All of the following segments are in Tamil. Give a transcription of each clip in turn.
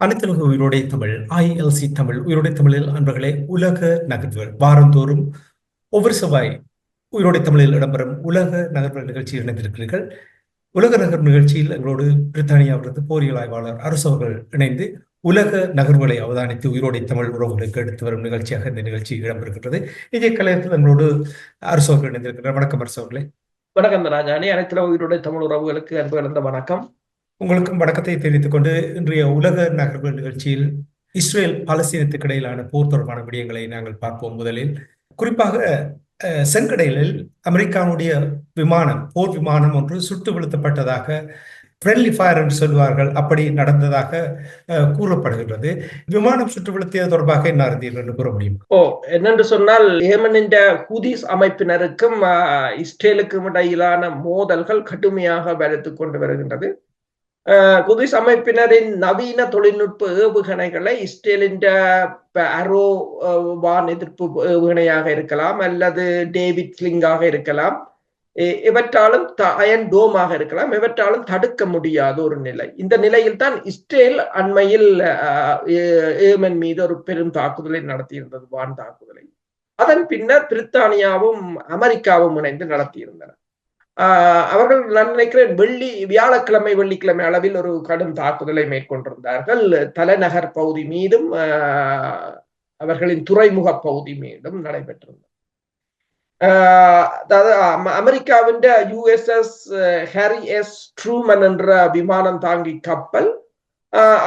அனைத்துலக உயிரோடை தமிழ் ILC தமிழ் உயிரோடை தமிழில் அன்பர்களே, உலக நகர்வுகள் வாரந்தோறும் ஒவ்வொரு செவ்வாய் உயிரோடை தமிழில் இடம்பெறும் உலக நகர்வுகள் நிகழ்ச்சியில் இணைந்திருக்கிறீர்கள். உலக நகர்வு நிகழ்ச்சியில் எங்களோடு பிரித்தானியாவிலிருந்து போரியல் ஆய்வாளர் அரசு அவர்கள் இணைந்து உலக நகர்வுகளை அவதானித்து உயிரோடை தமிழ் உறவுகளுக்கு எடுத்து வரும் நிகழ்ச்சியாக இந்த நிகழ்ச்சி இடம்பெறுகின்றது. இதே கலையத்தில் எங்களோடு அரசு அவர்கள் இணைந்திருக்கிறார். வணக்கம் அரசு அவர்களே. வணக்கம் ராஜானி. அனைத்துலக உயிரோடை தமிழ் உறவுகளுக்கு அன்பு கலந்த வணக்கம். உங்களுக்கும் வணக்கத்தை தெரிவித்துக் கொண்டு இன்றைய உலக நகர்வு நிகழ்ச்சியில் இஸ்ரேல் பாலஸ்தீனத்துக்கு இடையிலான போர் தொடர்பான விடயங்களை நாங்கள் பார்ப்போம். முதலில் குறிப்பாக செங்கடலில் அமெரிக்காவுடைய விமானம், போர் விமானம் ஒன்று சுட்டு வீழ்த்தப்பட்டதாக, ஃப்ரெண்ட்லி ஃபயர் என்று சொல்வார்கள், அப்படி நடந்ததாக கூறப்படுகின்றது. விமானம் சுட்டு வீழ்த்தியது தொடர்பாக என்ன அறிந்தீர்கள் என்று கூற முடியும்? என்னென்று சொன்னால், ஏமனின் ஹூதிஸ் அமைப்பினருக்கும் இஸ்ரேலுக்கும் இடையிலான மோதல்கள் கடுமையாக வலுத்துக் கொண்டு வருகின்றது. ஹூதிஸ் அமைப்பினரின் நவீன தொழில்நுட்ப ஏவுகணைகளை இஸ்ரேலின் அரோ வான் எதிர்ப்பு ஏவுகணையாக இருக்கலாம், அல்லது டேவிட் ஸ்லிங்காக இருக்கலாம், இவற்றாலும் அயன் டோமாக இருக்கலாம், இவற்றாலும் தடுக்க முடியாத ஒரு நிலை. இந்த நிலையில் தான் இஸ்ரேல் அண்மையில் ஏமன் மீது ஒரு பெரும் தாக்குதலை நடத்தியிருந்தது, வான் தாக்குதலை. அதன் பின்னர் பிரித்தானியாவும் அமெரிக்காவும் இணைந்து நடத்தியிருந்தன. அவர்கள், நான் நினைக்கிறேன், வியாழக்கிழமை வெள்ளிக்கிழமை அளவில் ஒரு கடும் தாக்குதலை மேற்கொண்டிருந்தார்கள். தலைநகர் பகுதி மீதும் அவர்களின் துறைமுக பகுதி மீதும் நடைபெற்றிருந்தது. அதாவது அமெரிக்காவின் USS ஹாரி எஸ் ட்ரூமன் என்ற விமானம் தாங்கி கப்பல்,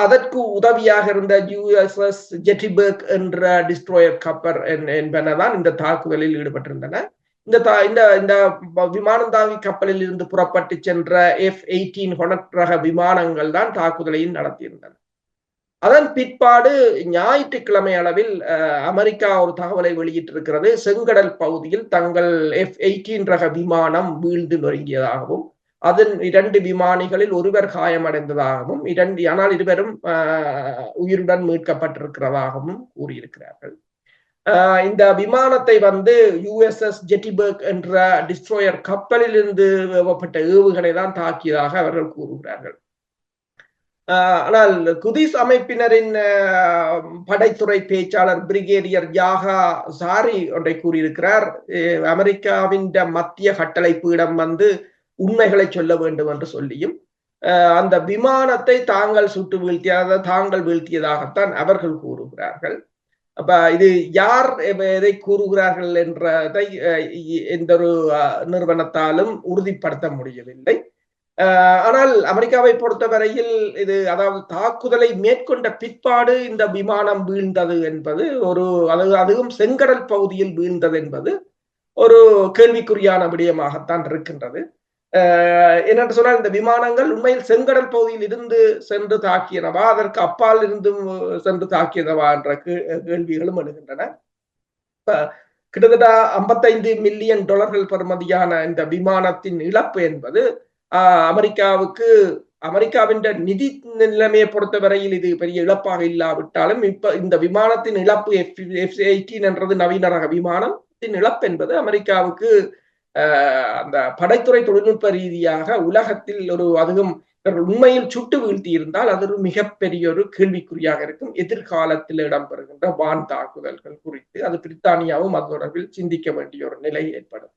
அதற்கு உதவியாக இருந்த USS ஜெட்டிபர்க் என்ற டிஸ்ட்ரோயர் கப்பல் என்பனதான் இந்த தாக்குதலில் ஈடுபட்டிருந்தன. இந்த விமானம் தாங்கி கப்பலில் இருந்து புறப்பட்டு சென்ற F-18 ஹொனட் ரக விமானங்கள் தான் தாக்குதலையும் நடத்தியிருந்தன. அதன் பிற்பாடு ஞாயிற்றுக்கிழமை அளவில் அமெரிக்கா ஒரு தகவலை வெளியிட்டிருக்கிறது. செங்கடல் பகுதியில் தங்கள் F-18 ரக விமானம் வீழ்ந்து நொறுங்கியதாகவும், அதன் 2 விமானிகளில் ஒருவர் காயமடைந்ததாகவும், ஆனால் இருவரும் உயிருடன் மீட்கப்பட்டிருக்கிறதாகவும் கூறியிருக்கிறார்கள். இந்த விமானத்தை USS ஜெட்டிபர்க் என்ற டிஸ்ட்ரோயர் கப்பலில் இருந்து ஏவப்பட்ட ஏவுகணை தான் தாக்கியதாக அவர்கள் கூறுகிறார்கள். ஆனால் ஹூதிஸ் அமைப்பினரின் படைத்துறை பேச்சாளர் பிரிகேடியர் யாகா சாரி ஒன்றை கூறியிருக்கிறார். அமெரிக்காவின் மத்திய கட்டளை பீடம் உண்மைகளை சொல்ல வேண்டும் என்று சொல்லியும், அந்த விமானத்தை தாங்கள் சுட்டு வீழ்த்தியதாகத்தான் அவர்கள் கூறுகிறார்கள். அப்ப இது யார் எதை கூறுகிறார்கள் என்றதை எந்த ஒரு நிறுவனத்தாலும் உறுதிப்படுத்த முடியவில்லை. ஆனால் அமெரிக்காவை பொறுத்தவரையில் இது, அதாவது தாக்குதலை மேற்கொண்ட பிற்பாடு இந்த விமானம் வீழ்ந்தது என்பது அதுவும் செங்கடல் பகுதியில் வீழ்ந்தது என்பது ஒரு கேள்விக்குறியான விடயமாகத்தான் இருக்கின்றது. என்னென்று சொன்னால், இந்த விமானங்கள் உண்மையில் செங்கடல் பகுதியில் இருந்து சென்று தாக்கியனவா, அதற்கு அப்பால் இருந்தும் சென்று தாக்கியனவா என்ற கேள்விகளும் எழுகின்றன. கிட்டத்தட்ட $55 மில்லியன் பெறுமதியான இந்த விமானத்தின் இழப்பு என்பது அமெரிக்காவின் நிதி நிலைமையை பொறுத்தவரையில் இது பெரிய இழப்பாக இல்லாவிட்டாலும், இப்ப இந்த விமானத்தின் இழப்பு F-18 என்றது நவீன ரக விமானத்தின் இழப்பு என்பது அமெரிக்காவுக்கு அந்த படைத்துறை தொழில்நுட்ப ரீதியாக உலகத்தில் அதுவும் உண்மையில் சுட்டு வீழ்த்தி இருந்தால் அது ஒரு மிகப்பெரிய ஒரு கேள்விக்குறியாக இருக்கும். எதிர்காலத்தில் இடம்பெறுகின்ற வான் தாக்குதல்கள் குறித்து அது பிரித்தானியாவும் அது தொடர்பில் சிந்திக்க வேண்டிய ஒரு நிலை ஏற்படும்.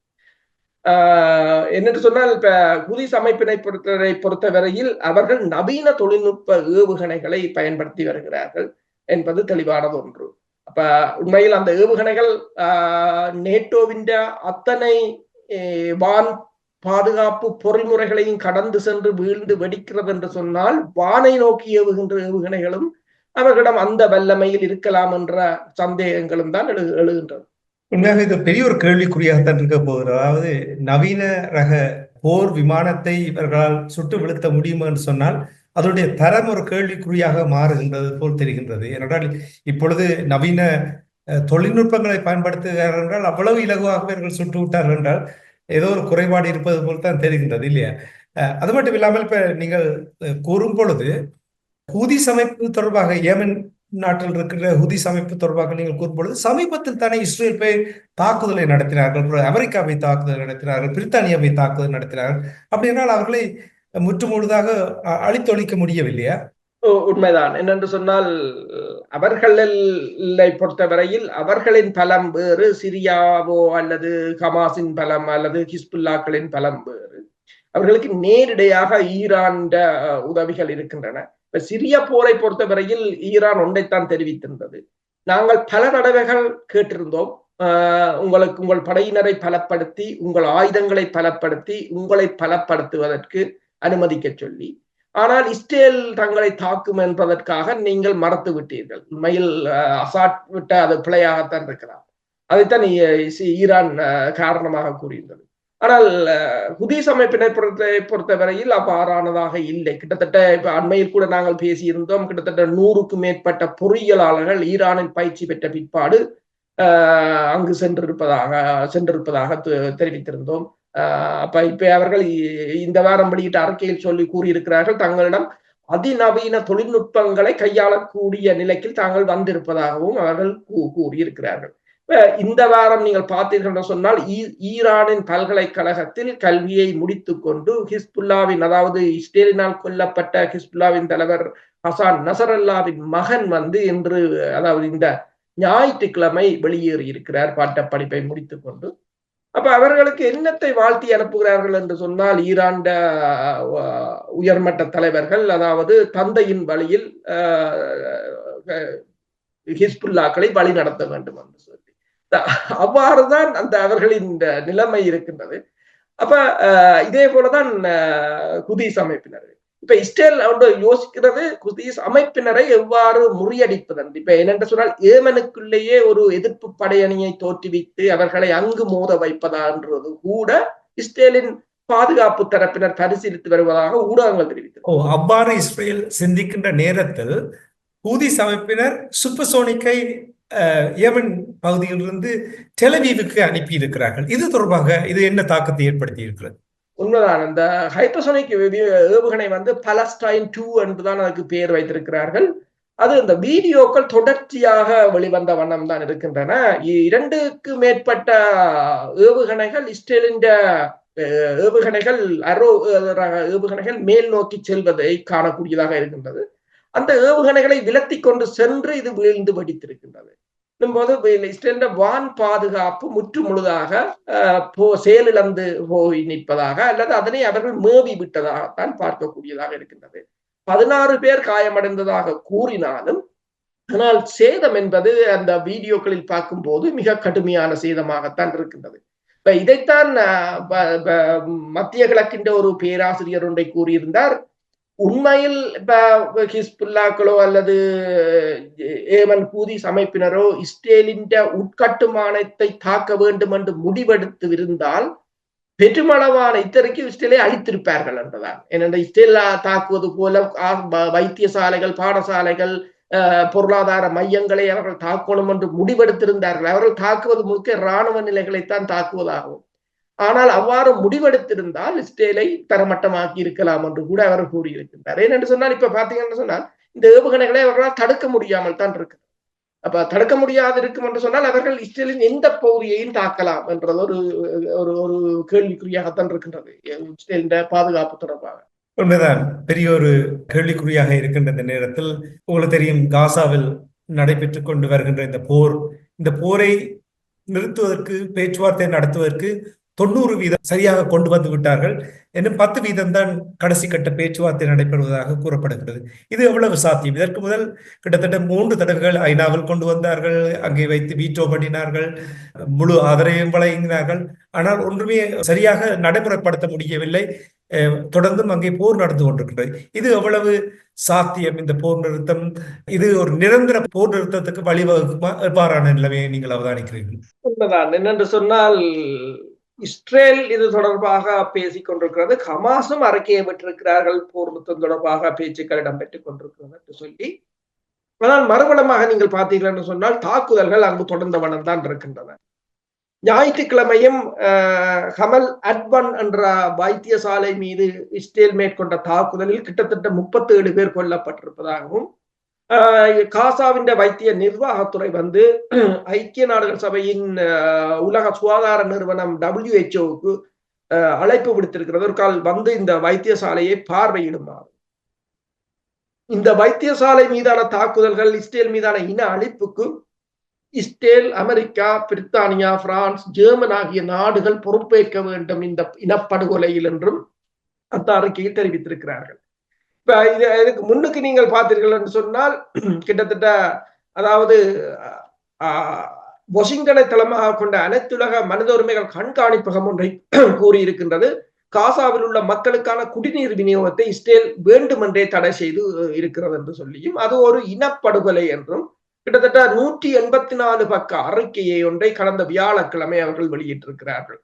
என்னென்று சொன்னால், இப்ப ஹூதிஸ் அமைப்பினை பொறுத்தவரையில் அவர்கள் நவீன தொழில்நுட்ப ஏவுகணைகளை பயன்படுத்தி வருகிறார்கள் என்பது தெளிவானது ஒன்று. அப்ப உண்மையில் அந்த ஏவுகணைகள் நேட்டோவின் அத்தனை வான் பாதுகாப்பு பொறிமுறைகளையும் கடந்து சென்று வீழ்ந்து வெடிக்கிறது என்று சொன்னால், வானை நோக்கி ஏவுகின்ற ஏவுகணைகளும் அவர்களிடம் அந்த வல்லமையில் இருக்கலாம் என்ற சந்தேகங்களும் தான் எழுகின்றது. உண்மையாக இது பெரிய ஒரு கேள்விக்குறியாகத்தான் இருக்க போகிறது. அதாவது நவீன ரக போர் விமானத்தை இவர்களால் சுட்டு வீழ்த்த முடியுமா என்று சொன்னால், அதனுடைய தரம் ஒரு கேள்விக்குறியாக மாறுகின்றது போல் தெரிகின்றது. ஏனென்றால் இப்பொழுது நவீன தொழில்நுட்பங்களை பயன்படுத்துகிறார்கள் என்றால் அவ்வளவு இலகுவாக இவர்கள் சுட்டு விட்டார்கள் என்றால் ஏதோ ஒரு குறைபாடு இருப்பது போல் தான் தெரிகின்றது இல்லையா? அது மட்டும் இல்லாமல் இப்ப நீங்கள் கூறும் பொழுது ஹூதிஸ் அமைப்பு தொடர்பாக ஏமன் நாட்டில் இருக்கிற ஹூதிஸ் அமைப்பு தொடர்பாக நீங்கள் கூறும்பொழுது சமீபத்தில் தானே இஸ்ரேல் போய் தாக்குதலை நடத்தினார்கள், அமெரிக்காவை தாக்குதல் நடத்தினார்கள், பிரித்தானியாவை தாக்குதல் நடத்தினார்கள். அப்படி என்றால் அவர்களை முற்றுமுழுதாக அழித்தொழிக்க முடியவில்லையா? உண்மைதான். என்னென்று சொன்னால் அவர்களை பொறுத்தவரையில் அவர்களின் பலம் வேறு, சிரியாவோ அல்லது ஹமாஸின் பலம் அல்லது ஹிஸ்புல்லாக்களின் பலம் வேறு. அவர்களுக்கு நேரிடையாக ஈரான் உதவிகள் இருக்கின்றன. இப்ப சிரிய போரை பொறுத்தவரையில் ஈரான் ஒன்றைத்தான் தெரிவித்திருந்தது. நாங்கள் பல தடவைகள் கேட்டிருந்தோம், உங்கள் படையினரை பலப்படுத்தி உங்கள் ஆயுதங்களை பலப்படுத்தி உங்களை பலப்படுத்துவதற்கு அனுமதிக்க சொல்லி. ஆனால் இஸ்ரேல் தங்களை தாக்கும் என்பதற்காக நீங்கள் மறத்து விட்டீர்கள். உண்மையில் அசாட் விட்ட அது பிழையாகத்தான் இருக்கிறார். அதைத்தான் ஈரான் காரணமாக கூறியிருந்தது. ஆனால் ஹுதீஸ் அமைப்பினை பொறுத்தவரையில் அவ்வாறானதாக இல்லை. கிட்டத்தட்ட இப்ப அண்மையில் கூட நாங்கள் பேசியிருந்தோம், கிட்டத்தட்ட 100க்கும் மேற்பட்ட பொறியியலாளர்கள் ஈரானில் பயிற்சி பெற்ற பிற்பாடு அங்கு சென்றிருப்பதாக தெரிவித்திருந்தோம். அப்ப இப்ப அவர்கள் இந்த வாரம் வெளியிட்ட அறிக்கையில் சொல்லி கூறியிருக்கிறார்கள், தங்களிடம் அதிநவீன தொழில்நுட்பங்களை கையாளக்கூடிய நிலைக்கு தாங்கள் வந்திருப்பதாகவும் அவர்கள் கூறியிருக்கிறார்கள். இந்த வாரம் நீங்கள் பார்த்தீர்கள் என்று சொன்னால் ஈரானின் பல்கலைக்கழகத்தில் கல்வியை முடித்துக் கொண்டு ஹிஸ்புல்லாவின், அதாவது இஸ்ரேலினால் கொல்லப்பட்ட ஹிஸ்புல்லாவின் தலைவர் ஹசான் நசரல்லாவின் மகன் இன்று, அதாவது இந்த ஞாயிற்றுக்கிழமை வெளியேறி இருக்கிறார் பாட்ட படிப்பை முடித்துக் கொண்டு. அப்ப அவர்களுக்கு என்னத்தை வாழ்த்தி அனுப்புகிறார்கள் என்று சொன்னால், ஈரான் உயர்மட்ட தலைவர்கள், அதாவது தந்தையின் வழியில் ஹிஸ்புல்லாக்களை வழி நடத்த வேண்டும் என்று சொல்லி, அவ்வாறுதான் அந்த அவர்களின் நிலைமை இருக்கின்றது. அப்ப இதே போலதான் ஹுதீஸ் அமைப்பினர். இப்ப இஸ்ரேல் யோசிக்கிறது ஹுதீஸ் அமைப்பினரை எவ்வாறு முறியடிப்பது. இப்ப என்னென்று சொன்னால், ஏமனுக்குள்ளேயே ஒரு எதிர்ப்பு படையணியை தோற்றுவித்து அவர்களை அங்கு மோத வைப்பதான்றது கூட இஸ்ரேலின் பாதுகாப்பு தரப்பினர் பரிசீலித்து வருவதாக ஊடகங்கள் தெரிவித்தது. அவ்வாறு இஸ்ரேல் சிந்திக்கின்ற நேரத்தில் ஹூதிஸ் அமைப்பினர் சூப்பர்சோனிக்கை ஏமன் பகுதியிலிருந்து டெலவீவுக்கு அனுப்பி இருக்கிறார்கள். இது தொடர்பாக இது என்ன தாக்கத்தை ஏற்படுத்தி இருக்கிறது? உண்மைதான். இந்த ஹைப்பர்சோனிக் ஏவுகணை பலஸ்டைன் 2 என்றுதான் அதுக்கு பெயர் வைத்திருக்கிறார்கள். அது இந்த வீடியோக்கள் தொடர்ச்சியாக வெளிவந்த வண்ணம் தான் இருக்கின்றன. 2க்கு மேற்பட்ட ஏவுகணைகள் இஸ்ரேலின் ஏவுகணைகள் ஏவுகணைகள் மேல் நோக்கி செல்வதை காணக்கூடியதாக இருக்கின்றது. அந்த ஏவுகணைகளை விலத்தி கொண்டு சென்று இது வீழ்ந்து வெடித்திருக்கின்றது. போது இஸ்ரேலின் வான் பாதுகாப்பு முற்று முழுதாக செயலிழந்து போய் நிற்பதாக அல்லது அதனை அவர்கள் மேவி விட்டதாகத்தான் பார்க்கக்கூடியதாக இருக்கின்றது. 16 பேர் காயமடைந்ததாக கூறினாலும், ஆனால் சேதம் என்பது அந்த வீடியோக்களில் பார்க்கும் போது மிக கடுமையான சேதமாகத்தான் இருக்கின்றது. இப்ப இதைத்தான் மத்திய கிழக்கின்ற ஒரு பேராசிரியர் ஒன்றை கூறியிருந்தார். உண்மையில் இப்ப ஹிஸ்புல்லாக்களோ அல்லது ஏமன் ஹூதிஸ் அமைப்பினரோ இஸ்ரேலின் உட்கட்டுமானத்தை தாக்க வேண்டும் என்று முடிவெடுத்து இருந்தால் பெருமளவான இத்தனைக்கு இஸ்ரேலை அழித்திருப்பார்கள் என்றுதான். ஏனென்ற இஸ்ரேல் தாக்குவது போல வைத்தியசாலைகள், பாடசாலைகள், பொருளாதார மையங்களை அவர்கள் தாக்கணும் என்று முடிவெடுத்திருந்தார்கள். அவர்கள் தாக்குவது முழுக்க இராணுவ நிலைகளைத்தான் தாக்குவதாகும். ஆனால் அவ்வாறு முடிவெடுத்திருந்தால் இஸ்ரேலை தரமட்டமாக்கி இருக்கலாம் என்று கூட அவர் கூறியிருக்கின்றார். ஏனென்று சொன்னால், இப்ப பாத்தீங்கன்னு சொன்னால் இந்த ஏவுகணைகளை அவர்களால் தடுக்க முடியாமல் தான் இருக்கு. அப்ப தடுக்க முடியாது இருக்கும் என்று சொன்னால் அவர்கள் இஸ்ரேலின் எந்த பகுதியையும் தாக்கலாம் என்றது ஒரு ஒரு கேள்விக்குறியாகத்தான் இருக்கின்றது இஸ்ரேலின் பாதுகாப்பு தொடர்பாக. உண்மைதான், பெரிய ஒரு கேள்விக்குறியாக இருக்கின்ற இந்த நேரத்தில் உங்களுக்கு தெரியும், காசாவில் நடைபெற்றுக் கொண்டு வருகின்ற இந்த போரை நிறுத்துவதற்கு, பேச்சுவார்த்தை நடத்துவதற்கு 90% சரியாக கொண்டு வந்து விட்டார்கள். இன்னும் 10% தான் கடைசி கட்ட பேச்சுவார்த்தை நடைபெறுவதாக கூறப்படுகிறது. இது எவ்வளவு சாத்தியம்? இதற்கு முதல் கிட்டத்தட்ட 3 தடவைகள் ஐநாவில் கொண்டு வந்தார்கள், அங்கே வைத்து வீட்டோ பண்ணினார்கள், முழு ஆதரவையும் வழங்கினார்கள். ஆனால் ஒன்றுமே சரியாக நடைமுறைப்படுத்த முடியவில்லை. தொடர்ந்தும் அங்கே போர் நடந்து கொண்டிருக்கிறது. இது எவ்வளவு சாத்தியம்? இந்த போர் நிறுத்தம் இது ஒரு நிரந்தர போர் நிறுத்தத்துக்கு வழிவகுக்குமா? எவ்வாறான நிலைமையை நீங்கள் அவதானிக்கிறீர்கள்? உண்மைதான். என்னென்று சொன்னால், இஸ்ரேல் இது தொடர்பாக பேசிக் கொண்டிருக்கிறது. ஹமாஸும் அறிக்கையை விட்டிருக்கிறார்கள், போர் நிறுத்தம் தொடர்பாக பேச்சுக்கள் இடம்பெற்றுக் கொண்டிருக்கிறது என்று சொல்லி. ஆனால் மறுபலமாக நீங்கள் பார்த்தீர்கள் என்று சொன்னால் தாக்குதல்கள் அங்கு தொடர்ந்த வண்ணம் தான் இருக்கின்றன. ஞாயிற்றுக்கிழமையும் ஹமல் அட்வன் என்ற வைத்தியசாலை மீது இஸ்ரேல் மேற்கொண்ட தாக்குதலில் கிட்டத்தட்ட 37 பேர் கொல்லப்பட்டிருப்பதாகவும், காசாவின் வைத்திய நிர்வாகத்துறை வந்து ஐக்கிய நாடுகள் சபையின் உலக சுகாதார நிறுவனம் WHO அழைப்பு விடுத்திருக்கிறது. ஒரு கால் வந்து இந்த வைத்தியசாலையை பார்வையிடுமாறு. இந்த வைத்தியசாலை மீதான தாக்குதல்கள், இஸ்ரேல் மீதான இன அழிப்புக்கு இஸ்ரேல், அமெரிக்கா, பிரித்தானியா, பிரான்ஸ், ஜெர்மன் ஆகிய நாடுகள் பொறுப்பேற்க வேண்டும் இந்த இனப்படுகொலையில் என்றும் அந்த அறிக்கையில் தெரிவித்திருக்கிறார்கள். இப்ப இதுக்கு முன்னுக்கு நீங்கள் பார்த்தீர்கள் என்று சொன்னால் கிட்டத்தட்ட அதாவது வாஷிங்டனை தளமாக கொண்ட அனைத்துலக மனித உரிமைகள் கண்காணிப்பகம் ஒன்றை கூறியிருக்கின்றது. காசாவில் உள்ள மக்களுக்கான குடிநீர் விநியோகத்தை இஸ்ரேல் வேண்டுமென்றே தடை செய்து இருக்கிறது என்று சொல்லியும், அது ஒரு இனப்படுகொலை என்றும் கிட்டத்தட்ட 184 பக்க அறிக்கையை ஒன்றை கடந்த வியாழக்கிழமை அவர்கள் வெளியிட்டிருக்கிறார்கள்.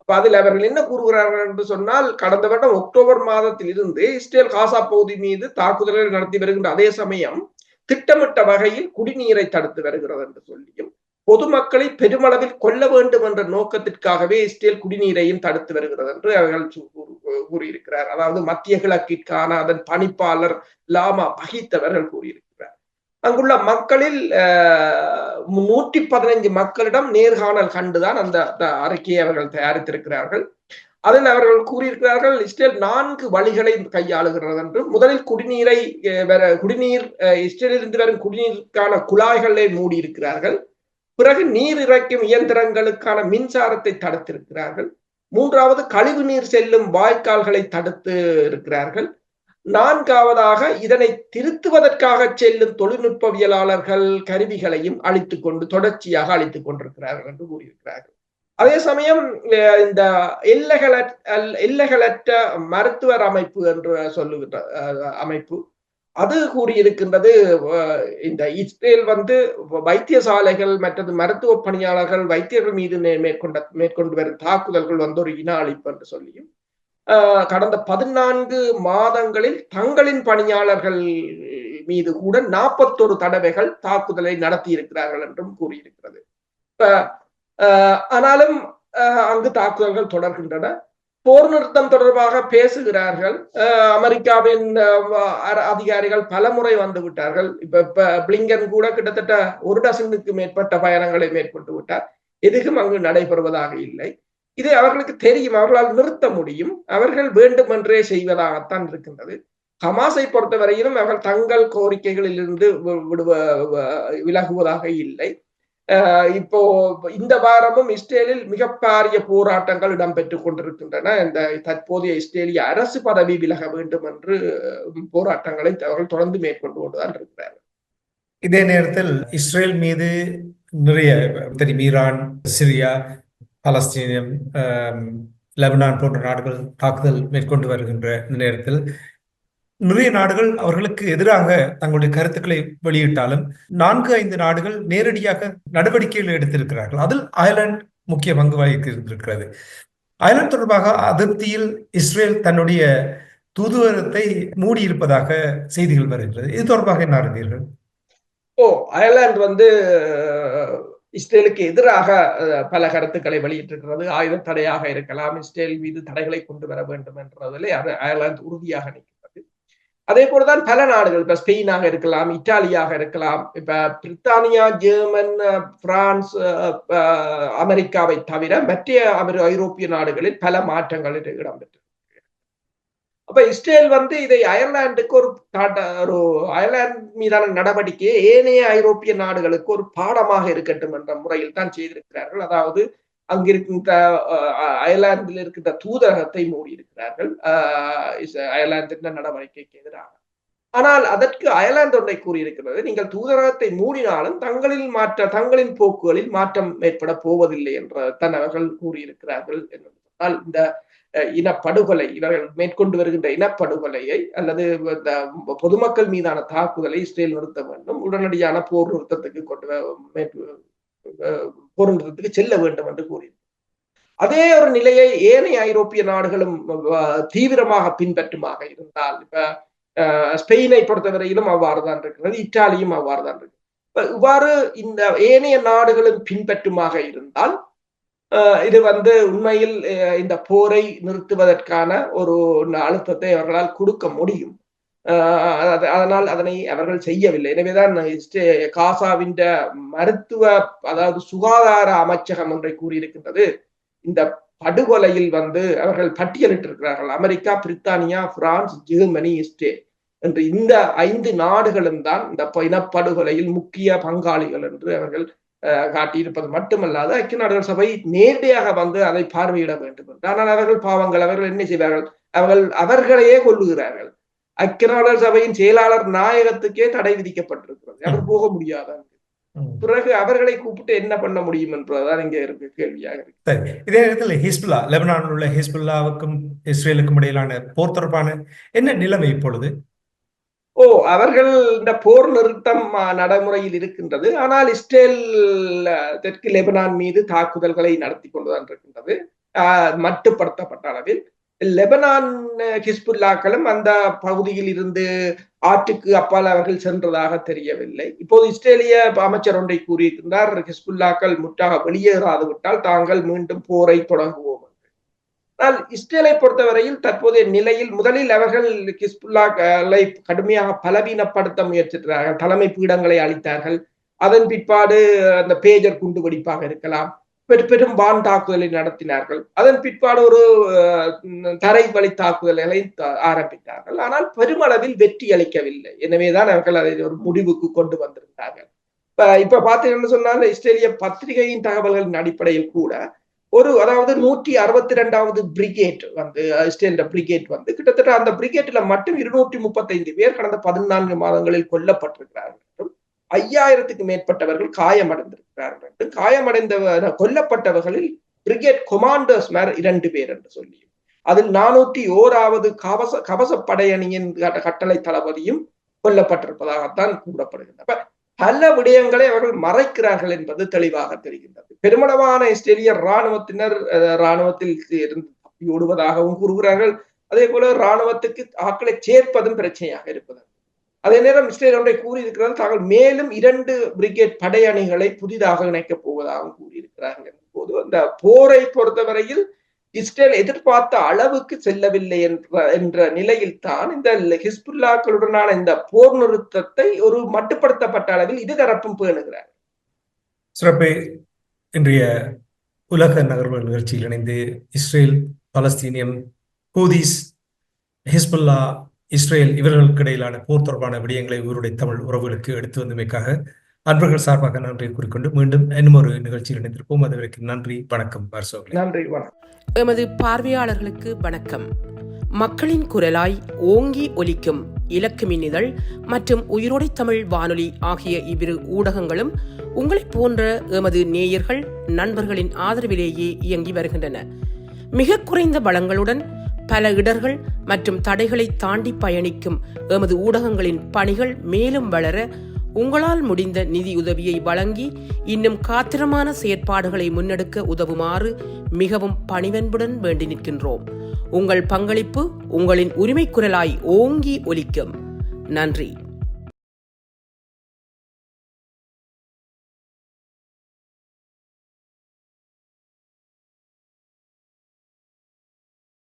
அப்ப அதில் அவர்கள் என்ன கூறுகிறார்கள் என்று சொன்னால், கடந்த வருடம் அக்டோபர் மாதத்தில் இருந்து இஸ்ரேல் காசா பகுதி மீது தாக்குதல்கள் நடத்தி வருகின்ற அதே சமயம் திட்டமிட்ட வகையில் குடிநீரை தடுத்து வருகிறது என்று சொல்லியும், பொதுமக்களை பெருமளவில் கொல்ல வேண்டும் என்ற நோக்கத்திற்காகவே இஸ்ரேல் குடிநீரையும் தடுத்து வருகிறது என்று அவர்கள் கூறியிருக்கிறார். அதாவது மத்திய கிழக்கிற்கான அதன் பணிப்பாளர் லாமா பகித்தவர்கள் கூறியிருக்கிறார். அங்குள்ள மக்களில் 115 மக்களிடம் நேர்காணல் கண்டுதான் அந்த அறிக்கையை அவர்கள் தயாரித்திருக்கிறார்கள். அதில் அவர்கள் கூறியிருக்கிறார்கள், இஸ்ரேல் 4 வழிகளை கையாளுகிறது என்று. முதலில் குடிநீர் இஸ்ரேலில் இருந்து வரும் குடிநீருக்கான குழாய்களை மூடி இருக்கிறார்கள். பிறகு நீர் இறைக்கும் இயந்திரங்களுக்கான மின்சாரத்தை தடுத்திருக்கிறார்கள். 3வது கழிவு நீர் செல்லும் வாய்க்கால்களை தடுத்து இருக்கிறார்கள். 4வதாக இதனை திருத்துவதற்காக செல்லும் தொழில்நுட்பவியலாளர்கள் கருவிகளையும் தொடர்ச்சியாக அழித்துக் கொண்டிருக்கிறார்கள் என்று கூறியிருக்கிறார்கள். அதே சமயம் இந்த எல்லைகளற்ற மருத்துவர் அமைப்பு என்று சொல்லுகின்ற அமைப்பு அது கூறியிருக்கின்றது, இந்த இஸ்ரேல் வந்து வைத்தியசாலைகள் மற்றது மருத்துவ பணியாளர்கள் வைத்தியர்கள் மீது மேற்கொண்டு வரும் தாக்குதல்கள் வந்து ஒரு இன அழிப்பு என்று சொல்லியும், கடந்த 14 மாதங்களில் தங்களின் பணியாளர்கள் மீது கூட 41 தடவைகள் தாக்குதலை நடத்தி இருக்கிறார்கள் என்றும் கூறியிருக்கிறது. ஆனாலும் அங்கு தாக்குதல்கள் தொடர்கின்றன. போர் நிறுத்தம் தொடர்பாக பேசுகிறார்கள். அமெரிக்காவின் அதிகாரிகள் பலமுறை வந்து விட்டார்கள். இப்ப பிளிங்கன் கூட கிட்டத்தட்ட 1 டசனுக்கு மேற்பட்ட பயணங்களை மேற்கொண்டு விட்டார். எதுவும் அங்கு நடைபெறுவதாக இல்லை. இது அவர்களுக்கு தெரியும், அவர்களால் நிறுத்த முடியும். அவர்கள் வேண்டுமென்றே செய்வதாகத்தான் இருக்கின்றது. ஹமாஸை பொறுத்தவரையிலும் அவர்கள் தங்கள் கோரிக்கைகளில் இருந்து விலகுவதாக இல்லை. இப்போ இந்த வாரமும் இஸ்ரேலில் மிக பாரிய போராட்டங்கள் இடம்பெற்றுக் கொண்டிருக்கின்றன. இந்த தற்போதைய இஸ்ரேலிய அரசு பதவி விலக வேண்டும் என்று போராட்டங்களை அவர்கள் தொடர்ந்து மேற்கொண்டு கொண்டுதான் இருக்கிறார்கள். இதே நேரத்தில் இஸ்ரேல் மீது நிறைய ஈரான், சிரியா, பாலஸ்தீனியம், லெபனான் போன்ற நாடுகள் தாக்குதல் மேற்கொண்டு வருகின்ற நேரத்தில் நிறைய நாடுகள் அவர்களுக்கு எதிராக தங்களுடைய கருத்துக்களை வெளியிட்டாலும் 4-5 நாடுகள் நேரடியாக நடவடிக்கைகள் எடுத்திருக்கிறார்கள். அதில் அயர்லாந்து முக்கிய பங்கு வகித்திருக்கிறது. அயர்லாந்து தொடர்பாக அதிருப்தியில் இஸ்ரேல் தன்னுடைய தூதுவரத்தை மூடியிருப்பதாக செய்திகள் வருகிறது. இது தொடர்பாக என்ன அறிந்தீர்கள்? அயர்லாந்து வந்து இஸ்ரேலுக்கு எதிராக பல கருத்துக்களை வெளியிட்டிருக்கிறது. ஆயுத தடையாக இருக்கலாம், இஸ்ரேல் மீது தடைகளை கொண்டு வர வேண்டும் என்றதிலே அயர்லாந்து உறுதியாக நிற்கிறது. அதே போலதான் பல நாடுகள், இப்ப ஸ்பெயினாக இருக்கலாம், இத்தாலியாக இருக்கலாம், இப்ப பிரித்தானியா, ஜெர்மன், பிரான்ஸ், அமெரிக்காவை தவிர மற்ற ஐரோப்பிய நாடுகளில் பல மாற்றங்கள் இடம்பெற்று. அப்ப இஸ்ரேல் வந்து இதை அயர்லாந்துக்கு ஒரு அயர்லாந்து மீதான நடவடிக்கையை ஏனைய ஐரோப்பிய நாடுகளுக்கு ஒரு பாடமாக இருக்கட்டும் என்ற முறையில் தான் செய்திருக்கிறார்கள். அதாவது அங்கிருக்கின்ற அயர்லாந்தில் இருக்கின்ற தூதரகத்தை மூடி இருக்கிறார்கள் அயர்லாந்தின் நடவடிக்கைக்கு எதிராக. ஆனால் அதற்கு அயர்லாந்து ஒன்றை கூறியிருக்கிறது, நீங்கள் தூதரகத்தை மூடினாலும் தங்களின் போக்குகளில் மாற்றம் ஏற்பட போவதில்லை என்ற தான் அவர்கள் கூறியிருக்கிறார்கள். என்றால் இந்த இனப்படுகொலை, இவர்கள் மேற்கொண்டு வருகின்ற இனப்படுகொலையை அல்லது பொதுமக்கள் மீதான தாக்குதலை இஸ்ரேல் நிறுத்த வேண்டும், உடனடியான போர் நிறுத்தத்துக்கு செல்ல வேண்டும் என்று கூறினார். அதே ஒரு நிலையை ஏனைய ஐரோப்பிய நாடுகளும் தீவிரமாக பின்பற்றுமாக இருந்தால், இப்ப ஸ்பெயினை பொறுத்தவரையிலும் அவ்வாறுதான் இருக்கிறது, இத்தாலியும் அவ்வாறுதான் இருக்கு. இவ்வாறு இந்த ஏனைய நாடுகளும் பின்பற்றுமாக இருந்தால் இது உண்மையில் இந்த போரை நிறுத்துவதற்கான ஒரு அழுத்தத்தை அவர்களால் கொடுக்க முடியும். அதனால் அதனை அவர்கள் செய்யவில்லை. எனவேதான் காசாவின் மருத்துவ அதாவது சுகாதார அமைச்சகம் ஒன்றை கூறியிருக்கின்றது. இந்த படுகொலையில் அவர்கள் பட்டியலிட்டிருக்கிறார்கள். அமெரிக்கா, பிரித்தானியா, பிரான்ஸ், ஜெர்மனி, இஸ்ரேல் என்று இந்த 5 நாடுகளும் தான் இந்த இனப்படுகொலையில் முக்கிய பங்காளிகள் என்று அவர்கள் காட்டியிருப்பது மட்டுமல்லாது ஐக்கிய நாடுகள் சபை நேரடியாக அதை பார்வையிட வேண்டும் என்று. ஆனால் அவர்கள் பாவங்கள், அவர்கள் என்ன செய்வார்கள்? அவர்களையே கொல்லுகிறார்கள். ஐக்கிய நாடுகள் சபையின் செயலாளர் நாயகத்துக்கே தடை விதிக்கப்பட்டிருக்கிறது. அவர் போக முடியாது. பிறகு அவர்களை கூப்பிட்டு என்ன பண்ண முடியும் என்பதுதான் இங்க இருக்கு கேள்வியாக இருக்கு. இதே நேரத்தில் ஹிஸ்புல்லா, லெபனானில் உள்ள ஹிஸ்புல்லாவுக்கும் இஸ்ரேலுக்கும் இடையிலான போர் தொடர்பான என்ன நிலைமை இப்பொழுது? அவர்கள் இந்த போர் நிறுத்தம் நடைமுறையில் இருக்கின்றது. ஆனால் இஸ்ரேல் தெற்கு லெபனான் மீது தாக்குதல்களை நடத்தி கொண்டுதான் இருக்கின்றது, மட்டுப்படுத்தப்பட்ட அளவில். லெபனான் ஹிஸ்புல்லாக்களும் அந்த பகுதியில் இருந்து ஆற்றுக்கு அப்பால் அவர்கள் சென்றதாக தெரியவில்லை. இப்போது இஸ்ரேலிய அமைச்சர் ஒன்றை கூறியிருக்கின்றார், ஹிஸ்புல்லாக்கள் முற்றாக வெளியேறாது விட்டால் தாங்கள் மீண்டும் போரை தொடங்குவோம். ஆனால் இஸ்ரேலை பொறுத்தவரையில் தற்போதைய நிலையில் முதலில் அவர்கள் ஹிஸ்புல்லாக்களை கடுமையாக பலவீனப்படுத்த முயற்சித்தார்கள். தலைமை பீடங்களை அளித்தார்கள். அதன் பிற்பாடு அந்த பேஜர் குண்டுவெடிப்பாக இருக்கலாம், பெரும் வான் தாக்குதலை நடத்தினார்கள். அதன் பிற்பாடு ஒரு தரை வழி தாக்குதல்களை ஆரம்பித்தார்கள். ஆனால் பெருமளவில் வெற்றி அளிக்கவில்லை. எனவேதான் அவர்கள் அதை ஒரு முடிவுக்கு கொண்டு வந்திருந்தார்கள். இப்ப பாத்தீங்கன்னு சொன்னால் இஸ்ரேலிய பத்திரிகையின் தகவல்களின் அடிப்படையில் கூட அதாவது 162வது பிரிகேட் இஸ்ரேல் பிரிகேட் கிட்டத்தட்ட அந்த பிரிகேட்ல மட்டும் 235 பேர் கடந்த 14 மாதங்களில் கொல்லப்பட்டிருக்கிறார்கள் என்றும் 5000க்கு மேற்பட்டவர்கள் காயமடைந்திருக்கிறார்கள் என்றும், காயமடைந்த கொல்லப்பட்டவர்களில் பிரிகேட் கொமாண்டர்ஸ் 2 பேர் என்று சொல்லி, அதில் 401வது கவச படையணியின் கட்டளை தளபதியும் கொல்லப்பட்டிருப்பதாகத்தான் கூறப்படுகின்றன. பல விடயங்களை அவர்கள் மறைக்கிறார்கள் என்பது தெளிவாக தெரிகின்றது. பெருமளவான இஸ்ரேலிய இராணுவத்தில் இருந்து தப்பி ஓடுவதாகவும் கூறுகிறார்கள். அதே போல இராணுவத்துக்கு ஆட்களை சேர்ப்பதும் பிரச்சனையாக இருப்பது. அதே நேரம் இஸ்ரேல் ஒன்றை கூறியிருக்கிறார்கள், தாங்கள் மேலும் 2 பிரிகேட் படையணிகளை புதிதாக இணைக்கப் போவதாகவும் கூறியிருக்கிறார்கள். போது அந்த போரை பொறுத்தவரையில் இஸ்ரேல் எதிர்பார்த்த அளவுக்கு செல்லவில்லை என்ற நிலையில் தான் இந்த ஹிஸ்புல்லாக்களுடனான இந்த போர் நிறுத்தத்தை ஒரு மட்டுப்படுத்தப்பட்ட அளவில் இருதரப்பும் பேணுகிறார். சிறப்பு. இன்றைய உலக நகர்வு நிகழ்ச்சியில் இணைந்து இஸ்ரேல், பலஸ்தீனியம், ஹூதிஸ், ஹிஸ்புல்லா, இஸ்ரேல் இவர்களுக்கு இடையிலான போர் தொடர்பான விடயங்களை உங்களுடைய தமிழ் உறவுகளுக்கு எடுத்து வந்தமைக்காக அன்பர்கள் சார்பாக நன்றி கூறிக்கொண்டு மீண்டும் இன்னும் ஒரு நிகழ்ச்சியில் இணைந்திருப்போம். அதுவரைக்கும் நன்றி, வணக்கம். நன்றி, வணக்கம். எமது பார்வையாளர்களுக்கு வணக்கம். மக்களின் குரலாய் ஓங்கி ஒலிக்கும் இலக்கு மின்னிதழ் மற்றும் உயிரோடை தமிழ் வானொலி ஆகிய இவ்விரு ஊடகங்களும் உங்களைப் போன்ற எமது நேயர்கள், நண்பர்களின் ஆதரவிலேயே இயங்கி வருகின்றன. மிக குறைந்த வளங்களுடன் பல இடர்கள் மற்றும் தடைகளை தாண்டி பயணிக்கும் எமது ஊடகங்களின் பணிகள் மேலும் வளர உங்களால் முடிந்த நிதியுதவியை வழங்கி இன்னும் காத்திரமான செயற்பாடுகளை முன்னெடுக்க உதவுமாறு மிகவும் பணிவன்புடன் வேண்டி நிற்கின்றோம். உங்கள் பங்களிப்பு உங்களின் உரிமை குரலாய் ஓங்கி ஒலிக்கும். நன்றி.